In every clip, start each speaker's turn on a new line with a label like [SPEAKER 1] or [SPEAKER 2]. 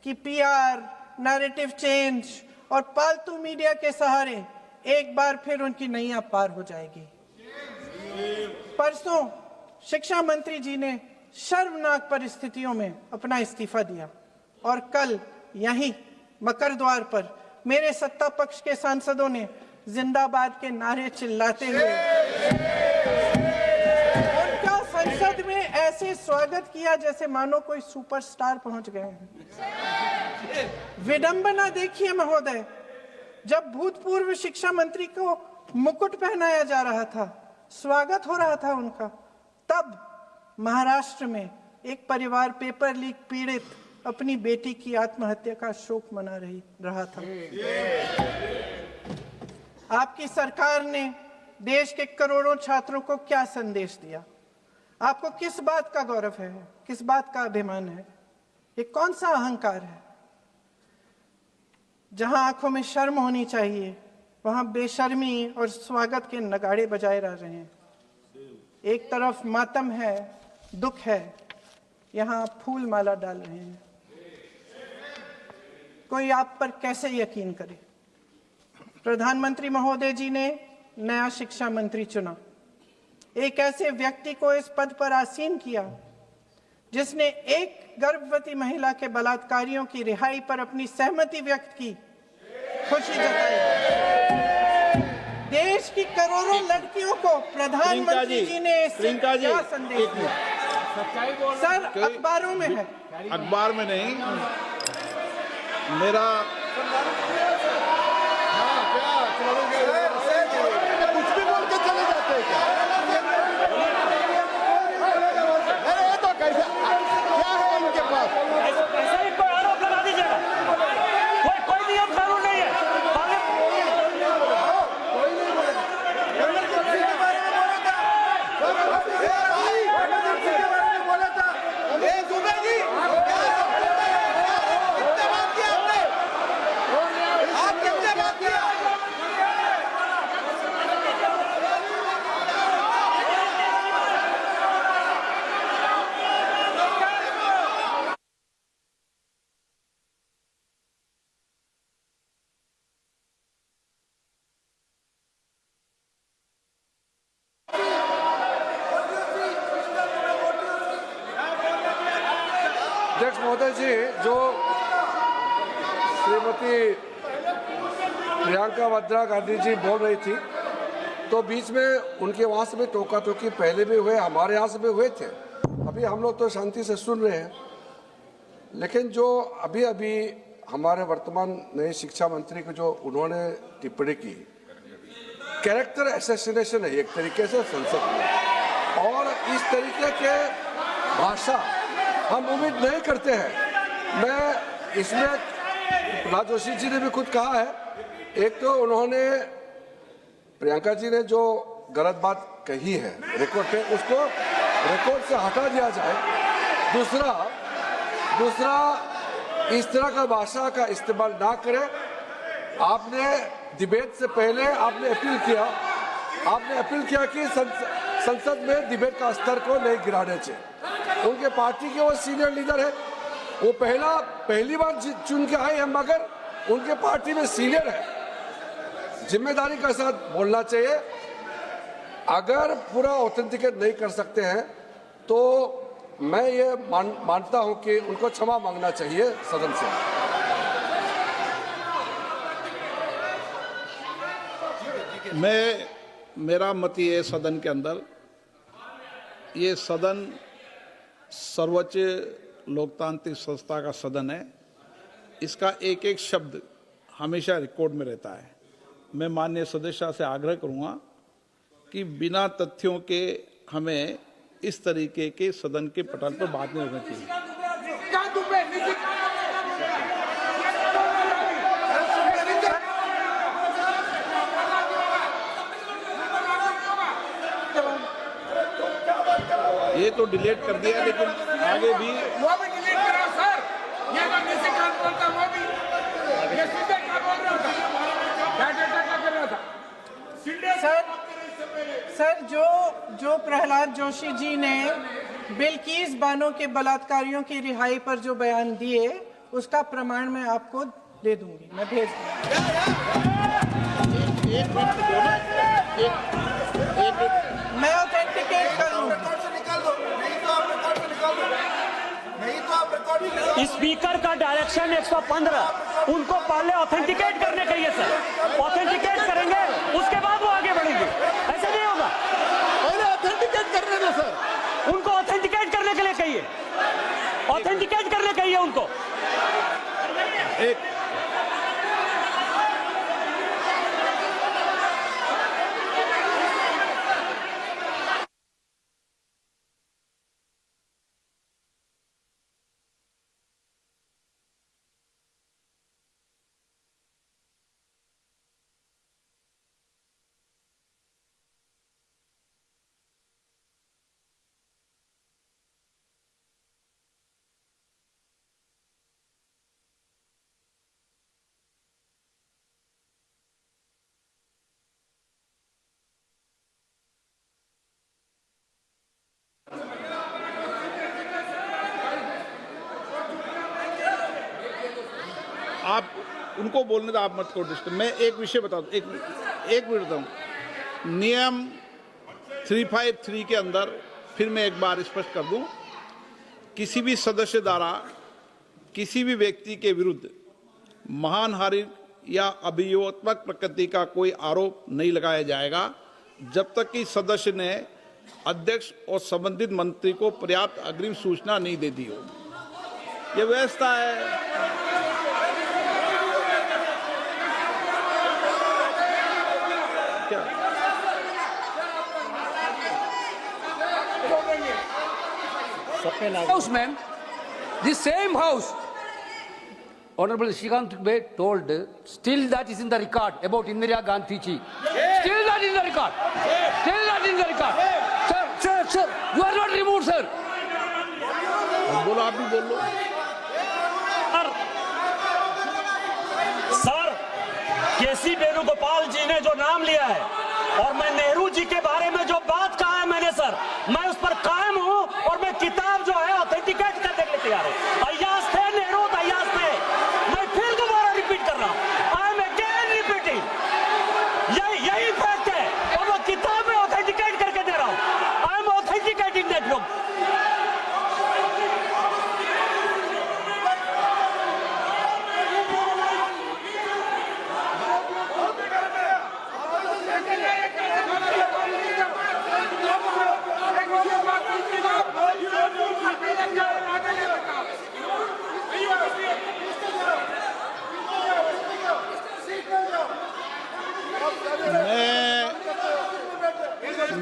[SPEAKER 1] कि PR, narrative change और पालतू मीडिया के सहारे एक बार फिर उनकी नैया पार हो जाएगी। परसों शिक्षा मंत्री जी ने शर्मनाक परिस्थितियों में अपना इस्तीफा दिया और कल यहीं मकर द्वार पर मेरे सत्ता पक्ष के सांसदों ने जिंदाबाद के नारे चिल्लाते हुए उनका संसद में ऐसे स्वागत किया जैसे मानो कोई सुपरस्टार पहुंच गए हैं। विडंबना देखिए महोदय, जब भूतपूर्व शिक्षा मंत्री को मुकुट पहनाया जा रहा था, स्वागत हो रहा था उनका, तब महाराष्ट्र में एक परिवार पेपर लीक पीड़ित अपनी बेटी की आत्महत्या का शोक मना रहा था। आपकी सरकार ने देश के करोड़ों छात्रों को क्या संदेश दिया? आपको किस बात का गौरव है, किस बात का अभिमान है? ये कौन सा अहंकार है? जहां आंखों में शर्म होनी चाहिए, वहां बेशर्मी और स्वागत के नगाड़े बजाए रह रहे हैं। एक तरफ मातम है, दुख है, यहां फूल माला डाल रहे हैं। कोई आप पर कैसे यकीन करे? प्रधानमंत्री महोदय जी ने नया शिक्षा मंत्री चुना, एक ऐसे व्यक्ति को इस पद पर आसीन किया जिसने एक गर्भवती महिला के बलात्कारियों की रिहाई पर अपनी सहमति व्यक्त की, खुशी जताई। देश की करोड़ों लड़कियों को प्रधानमंत्री जी ने क्या संदेश दिया? सर, अखबारों में है।
[SPEAKER 2] अखबार में नहीं, मेरा कुछ भी बोल के चले जाते हैं क्या? अरे ये तो कैसे, क्या है इनके पास?
[SPEAKER 3] ऐसा ही कोई आरोप लगा दीजिएगा। कोई नियम कानून नहीं है।
[SPEAKER 4] अध्यक्ष महोदय जी, जो श्रीमती प्रियंका वाड्रा गांधी जी बोल रही थी, तो बीच में उनके वहाँ से भी टोका टोकी पहले भी हुए, हमारे यहाँ से भी हुए थे। अभी हम लोग तो शांति से सुन रहे हैं, लेकिन जो अभी अभी हमारे वर्तमान नए शिक्षा मंत्री को जो उन्होंने टिप्पणी की, कैरेक्टर असैसिनेशन है एक तरीके से संसद में, और इस तरीके के भाषा हम उम्मीद नहीं करते हैं। मैं इसमें प्रहलाद जोशी जी ने भी खुद कहा है, एक तो उन्होंने प्रियंका जी ने जो गलत बात कही है रिकॉर्ड पे, उसको रिकॉर्ड से हटा दिया जाए। दूसरा इस तरह का भाषा का इस्तेमाल ना करें। आपने डिबेट से पहले आपने अपील किया कि संसद में डिबेट का स्तर को नहीं गिराने चाहिए। उनके पार्टी के वो सीनियर लीडर है, वो पहली बार चुन के आए हैं, मगर उनके पार्टी में सीनियर है। जिम्मेदारी के साथ बोलना चाहिए। अगर पूरा ऑथेंटिकेट नहीं कर सकते हैं तो मैं ये मानता हूं कि उनको क्षमा मांगना चाहिए सदन से।
[SPEAKER 2] मेरा मत ये सदन के अंदर, ये सदन सर्वोच्च लोकतांत्रिक संस्था का सदन है, इसका एक एक शब्द हमेशा रिकॉर्ड में रहता है। मैं माननीय सदस्य से आग्रह करूंगा कि बिना तथ्यों के हमें इस तरीके के सदन के पटल पर बात नहीं होनी चाहिए। ये तो डिलीट कर दिया, लेकिन आगे भी
[SPEAKER 5] वो भी डिलीट करा सर। ये तो निशिकांत बोलता, वो भी ये सीधे क्या बोल रहा था, डाटा का कर रहा था
[SPEAKER 1] सर। जो प्रहलाद जोशी जी ने बिल्किस बानो के बलात्कारियों की रिहाई पर जो बयान दिए, उसका प्रमाण मैं आपको दे दूंगी, मैं भेज दूंगी। मैं ऑथेंटिकेट करूंगी।
[SPEAKER 3] स्पीकर का डायरेक्शन 115, उनको पहले ऑथेंटिकेट करने कहिए सर। ऑथेंटिकेट करेंगे उसके बाद वो आगे बढ़ेंगे, ऐसे नहीं होगा।
[SPEAKER 6] पहले ऑथेंटिकेट करने दो सर।
[SPEAKER 3] उनको ऑथेंटिकेट करने के लिए कहिए, ऑथेंटिकेट करने कहिए उनको।
[SPEAKER 2] आप उनको बोलने दो, आप मत करो डिस्टर्ब। मैं एक विषय बता दूं, एक मिनट बताऊं। नियम 353 के अंदर फिर मैं एक बार स्पष्ट कर दूं, किसी भी सदस्य द्वारा किसी भी व्यक्ति के विरुद्ध मानहानि या अभियोगात्मक प्रकृति का कोई आरोप नहीं लगाया जाएगा जब तक कि सदस्य ने अध्यक्ष और संबंधित मंत्री को पर्याप्त अग्रिम सूचना नहीं दे दी हो। यह व्यवस्था है।
[SPEAKER 7] House, ma'am. The same house. Honorable Shrikant Bey told, still that is in the record about Indira Gandhi ji. Still that is in the record. Still that is in the record. Sir, you are not removed, sir.
[SPEAKER 2] बोलो, आप भी बोल लो।
[SPEAKER 3] Sir, केसी वेणुगोपाल जी ने जो नाम लिया है और मैं नेहरू जी के बारे में जो बात कहा है मैंने सर, मैं उस पर कायम हूं और मैं किताब जो है ऑथेंटिकेट करने के लिए तैयार हूं। अय्याज थे नेहरू, अय्याज थे। मैं फिर दोबारा रिपीट कर रहा हूं, आई एम अगेन रिपीटिंग। यही फैक्ट है और मैं किताब में ऑथेंटिकेट करके दे रहा हूं। I am authenticating that book.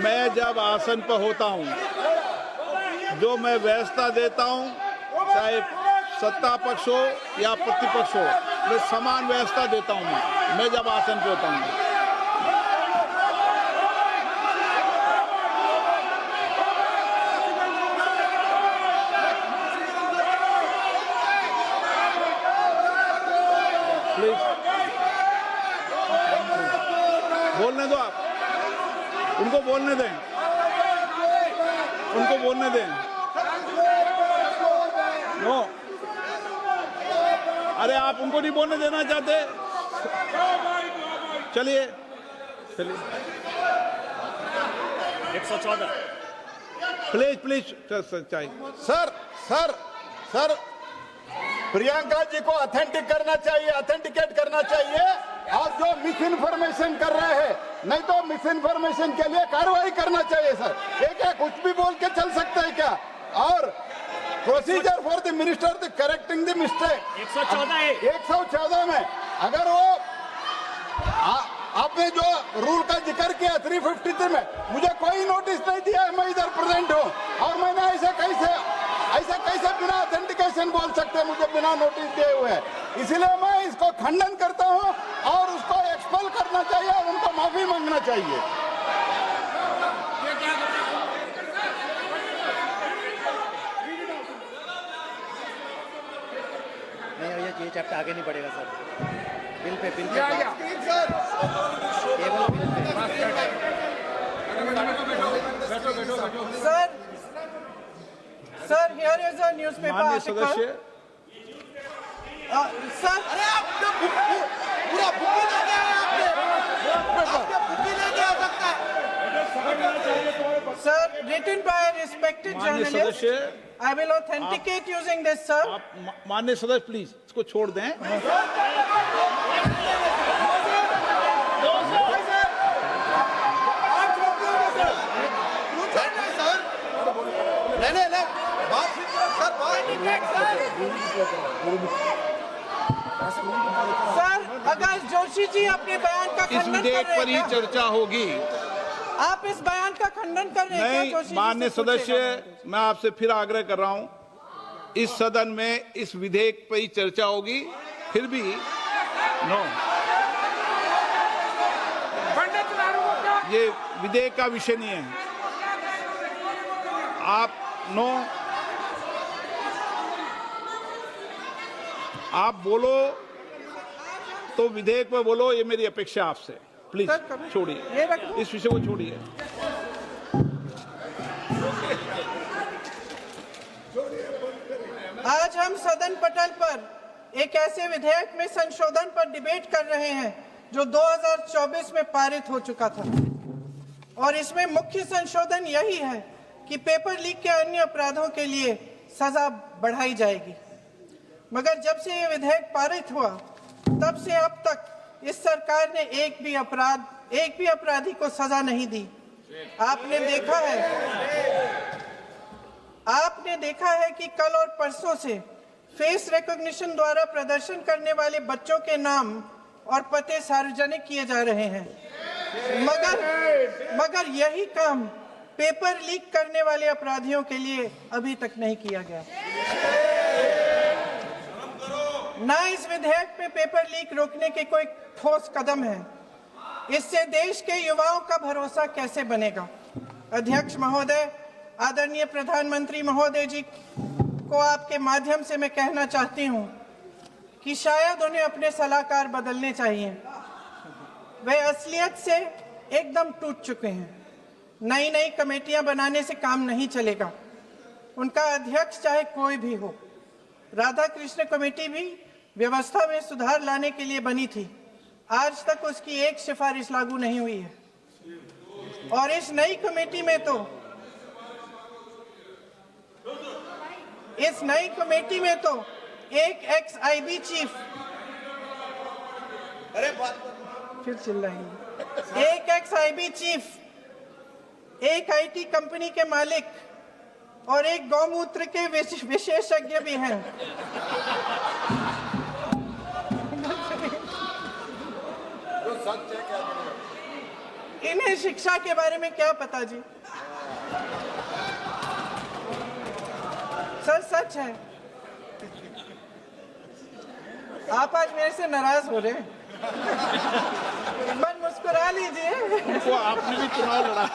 [SPEAKER 2] मैं जब आसन पर होता हूं, जो मैं व्यवस्था देता हूं, चाहे सत्ता पक्ष हो या प्रतिपक्ष हो, मैं समान व्यवस्था देता हूं। मैं जब आसन पर होता हूं, प्लीज बोलने दो। आप उनको बोलने दें, उनको बोलने दें। नो, अरे आप उनको नहीं बोलने देना चाहते? चलिए
[SPEAKER 3] 114
[SPEAKER 2] प्लीज चाहिए।
[SPEAKER 6] सर प्रियंका जी को ऑथेंटिकेट करना चाहिए। आप जो मिस इन्फॉर्मेशन कर रहे हैं, नहीं तो मिस इन्फॉर्मेशन के लिए कार्रवाई करना चाहिए सर। क्या कुछ भी बोल के चल सकता है क्या? और procedure for the minister the correcting the mistake 114 में अगर वो आपने जो रूल का जिक्र किया 353 में, मुझे कोई नोटिस नहीं दिया है, मैं इधर प्रेजेंट हूँ और मैंने ऐसे कैसे बिना ऑथेंटिकेशन बोल सकते, मुझे बिना नोटिस दिए हुए। इसलिए मैं इसको खंडन करता हूँ और उसको एक्सपेल करना चाहिए और उनको माफी मांगना चाहिए।
[SPEAKER 8] नहीं, ये चैप्टर आगे नहीं बढ़ेगा sir. Bill pay
[SPEAKER 1] Sir, here is a newspaper
[SPEAKER 2] माननीय
[SPEAKER 1] article.
[SPEAKER 2] सदस्य,
[SPEAKER 1] सर
[SPEAKER 6] अरे आप पूरा बुकी लेके आए आपने बुकी लेके आ सकता है
[SPEAKER 1] Sir, written by a respected
[SPEAKER 2] माननीय
[SPEAKER 1] journalist,
[SPEAKER 2] सदस्य,
[SPEAKER 1] I will authenticate using this, sir.
[SPEAKER 2] आप माननीय सदस्य प्लीज इसको छोड़ दें।
[SPEAKER 6] नहीं बात सर
[SPEAKER 1] सर, अगर जोशी जी अपने बयान का
[SPEAKER 2] इस
[SPEAKER 1] खंडन कर
[SPEAKER 2] विधेयक
[SPEAKER 1] रहे
[SPEAKER 2] पर ही
[SPEAKER 1] हैं क्या?
[SPEAKER 2] चर्चा होगी।
[SPEAKER 1] आप इस बयान का खंडन कर रहे हैं क्या
[SPEAKER 2] नहीं,
[SPEAKER 1] जोशी जी?
[SPEAKER 2] माननीय
[SPEAKER 1] से पूछेगा।
[SPEAKER 2] सदस्य, मैं आपसे फिर आग्रह कर रहा हूं, इस सदन में इस विधेयक पर ही चर्चा होगी। फिर भी नो,
[SPEAKER 5] पंडित नारू को क्या
[SPEAKER 2] ये विधेयक का विषय नहीं है। आप नो, आप बोलो तो विधेयक पे बोलो, ये मेरी अपेक्षा आपसे। प्लीज
[SPEAKER 1] सर, करो।
[SPEAKER 2] छोड़िए,
[SPEAKER 1] ये रखो।
[SPEAKER 2] इस विषय को छोड़िए।
[SPEAKER 1] आज हम सदन पटल पर एक ऐसे विधेयक में संशोधन पर डिबेट कर रहे हैं जो 2024 में पारित हो चुका था, और इसमें मुख्य संशोधन यही है कि पेपर लीक के अन्य अपराधों के लिए सजा बढ़ाई जाएगी। मगर जब से ये विधेयक पारित हुआ तब से अब तक इस सरकार ने एक भी अपराधी को सजा नहीं दी। आपने देखा है कि कल और परसों से फेस रिकॉग्निशन द्वारा प्रदर्शन करने वाले बच्चों के नाम और पते सार्वजनिक किए जा रहे हैं, मगर यही काम पेपर लीक करने वाले अपराधियों के लिए अभी तक नहीं किया गया। ना इस विधेयक पे पेपर लीक रोकने के कोई ठोस कदम है। इससे देश के युवाओं का भरोसा कैसे बनेगा? अध्यक्ष महोदय, आदरणीय प्रधानमंत्री महोदय जी को आपके माध्यम से मैं कहना चाहती हूं कि शायद उन्हें अपने सलाहकार बदलने चाहिए। वे असलियत से एकदम टूट चुके हैं। नई कमेटियां बनाने से काम नहीं चलेगा। उनका अध्यक्ष चाहे कोई भी हो। राधा कृष्ण कमेटी भी व्यवस्था में सुधार लाने के लिए बनी थी। आज तक उसकी एक सिफारिश लागू नहीं हुई है, और इस नई कमेटी में तो एक एक्स-आईबी चीफ, फिर चिल्लाएंगे, एक एक्स-आईबी चीफ, एक आईटी कंपनी के मालिक और एक गौमूत्र के विशेषज्ञ भी हैं। इन्हें शिक्षा के बारे में क्या पता जी? सर, सच है। आप आज मेरे से नाराज हो रहे हैं। बस मुस्कुरा लीजिए।
[SPEAKER 2] उनको आपने भी चुनाव लड़ा।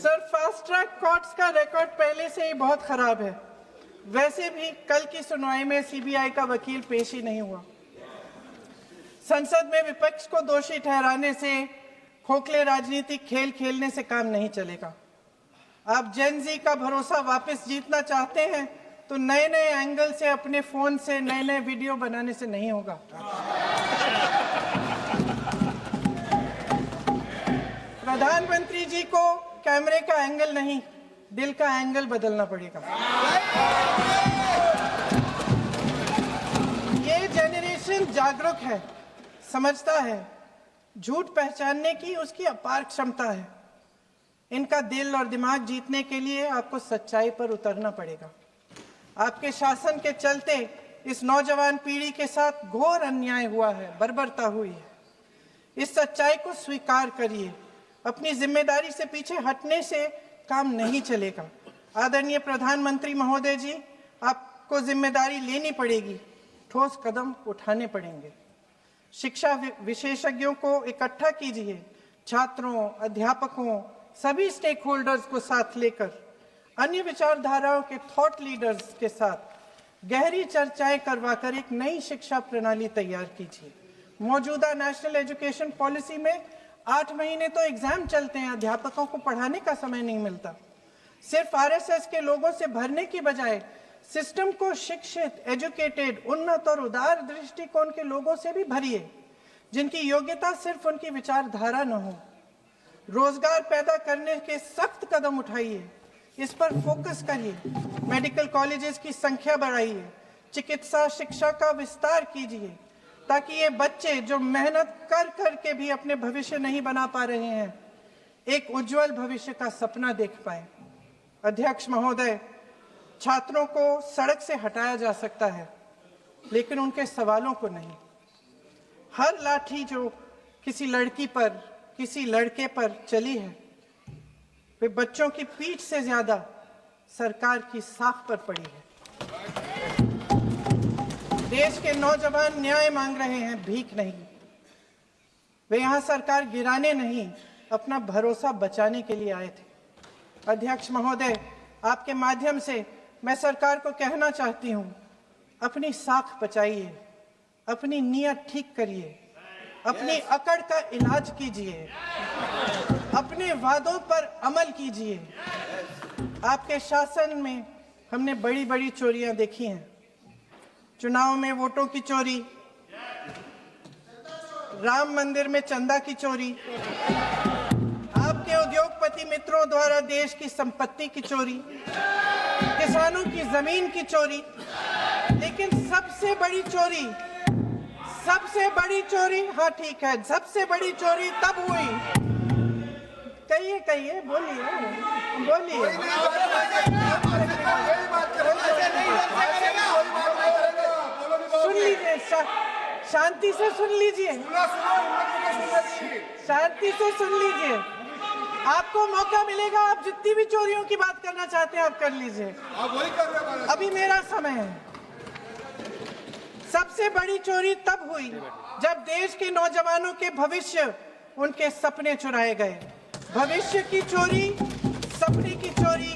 [SPEAKER 1] सर, फास्ट ट्रैक कोर्ट्स का रिकॉर्ड पहले से ही बहुत खराब है। वैसे भी कल की सुनवाई में सीबीआई का वकील पेश ही नहीं हुआ। संसद में विपक्ष को दोषी ठहराने से, खोखले राजनीतिक खेल खेलने से काम नहीं चलेगा। आप जेन जी का भरोसा वापस जीतना चाहते हैं तो नए एंगल से, अपने फोन से नए वीडियो बनाने से नहीं होगा। प्रधानमंत्री जी को कैमरे का एंगल नहीं, दिल का एंगल बदलना पड़ेगा। ये जेनरेशन जागरूक है, समझता है, झूठ पहचानने की उसकी अपार क्षमता है। इनका दिल और दिमाग जीतने के लिए आपको सच्चाई पर उतरना पड़ेगा। आपके शासन के चलते इस नौजवान पीढ़ी के साथ घोर अन्याय हुआ है, बर्बरता हुई है। इस सच्चाई को स्वीकार करिए। अपनी जिम्मेदारी से पीछे हटने से काम नहीं चलेगा। आदरणीय प्रधानमंत्री महोदय जी, आपको जिम्मेदारी लेनी पड़ेगी, ठोस कदम उठाने पड़ेंगे। शिक्षा विशेषज्ञों को इकट्ठा कीजिए, छात्रों, अध्यापकों, सभी स्टेक होल्डर्स को साथ लेकर, अन्य विचारधाराओं के थॉट लीडर्स के साथ गहरी चर्चाएं करवाकर एक नई शिक्षा प्रणाली तैयार कीजिए। मौजूदा नेशनल एजुकेशन पॉलिसी में 8 महीने तो एग्जाम चलते हैं, अध्यापकों को पढ़ाने का समय नहीं मिलता। सिर्फ आरएसएस के लोगों से भरने की बजाय सिस्टम को शिक्षित, एजुकेटेड, उन्नत और उदार दृष्टिकोण के लोगों से भी भरिए, जिनकी योग्यता सिर्फ उनकी विचारधारा न हो। रोजगार पैदा करने के सख्त कदम उठाइए, इस पर फोकस करिए। मेडिकल कॉलेजेस की संख्या बढ़ाइए, चिकित्सा शिक्षा का विस्तार कीजिए, ताकि ये बच्चे जो मेहनत कर कर के भी अपने भविष्य नहीं बना पा रहे हैं, एक उज्जवल भविष्य का सपना देख पाए। अध्यक्ष महोदय, छात्रों को सड़क से हटाया जा सकता है, लेकिन उनके सवालों को नहीं। हर लाठी जो किसी लड़की पर, किसी लड़के पर चली है, वे बच्चों की पीठ से ज्यादा सरकार की साख पर पड़ी है। देश के नौजवान न्याय मांग रहे हैं, भीख नहीं। वे यहां सरकार गिराने नहीं, अपना भरोसा बचाने के लिए आए थे। अध्यक्ष महोदय, आपके माध्यम से मैं सरकार को कहना चाहती हूं, अपनी साख बचाइए, अपनी नीयत ठीक करिए, अपनी अकड़ का इलाज कीजिए, अपने वादों पर अमल कीजिए। आपके शासन में हमने बड़ी बड़ी चोरियां देखी हैं। चुनाव में वोटों की चोरी, राम मंदिर में चंदा की चोरी, आपके उद्योगपति मित्रों द्वारा देश की संपत्ति की चोरी, किसानों की जमीन की चोरी, लेकिन सबसे बड़ी चोरी, हाँ ठीक है, सबसे बड़ी चोरी तब हुई। कहिए, बोलिए। सुन लीजिए, शांति से सुन लीजिए, शांति से सुन लीजिए। आपको मौका मिलेगा, आप जितनी भी चोरियों की बात करना चाहते हैं आप कर लीजिए, अभी मेरा समय है। सबसे बड़ी चोरी तब हुई जब देश के नौजवानों के भविष्य, उनके सपने चुराए गए। भविष्य की चोरी, सपने की चोरी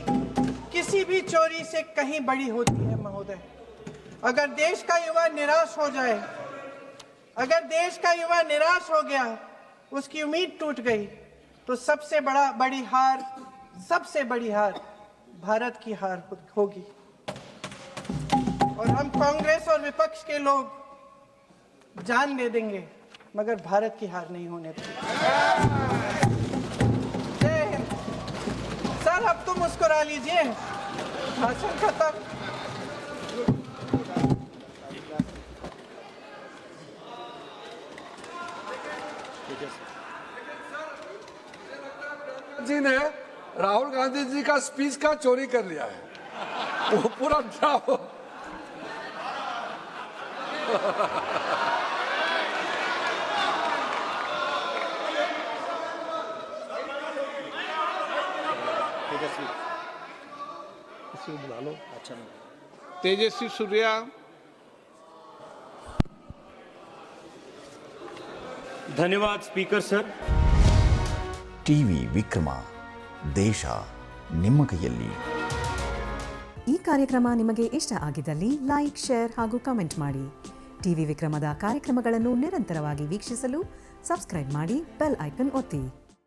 [SPEAKER 1] किसी भी चोरी से कहीं बड़ी होती है महोदय। अगर देश का युवा निराश हो जाए, अगर देश का युवा निराश हो गया, उसकी उम्मीद टूट गई, तो सबसे बड़ी हार भारत की हार होगी। और हम कांग्रेस और विपक्ष के लोग जान दे देंगे, मगर भारत की हार नहीं होने देंगे। जय हिंद। सर, अब तो मुस्कुरा लीजिए, भाषण खत्म।
[SPEAKER 4] जी ने राहुल गांधी जी का स्पीच का चोरी कर लिया है, वो पूरा ड्रामा।
[SPEAKER 2] तेजस्वी सूर्या,
[SPEAKER 3] धन्यवाद स्पीकर सर।
[SPEAKER 9] ಟಿವಿ ವಿಕ್ರಮ, ದೇಶ ನಿಮ್ಮ ಕೈಯಲ್ಲಿ.
[SPEAKER 10] ಈ ಕಾರ್ಯಕ್ರಮ ನಿಮಗೆ ಇಷ್ಟ ಆಗಿದ್ದಲ್ಲಿ ಲೈಕ್, ಶೇರ್ ಹಾಗೂ ಕಮೆಂಟ್ ಮಾಡಿ. ಟಿವಿ ವಿಕ್ರಮದ ಕಾರ್ಯಕ್ರಮಗಳನ್ನು ನಿರಂತರವಾಗಿ ವೀಕ್ಷಿಸಲು ಸಬ್ಸ್ಕ್ರೈಬ್ ಮಾಡಿ, ಬೆಲ್ ಐಕನ್ ಒತ್ತಿ.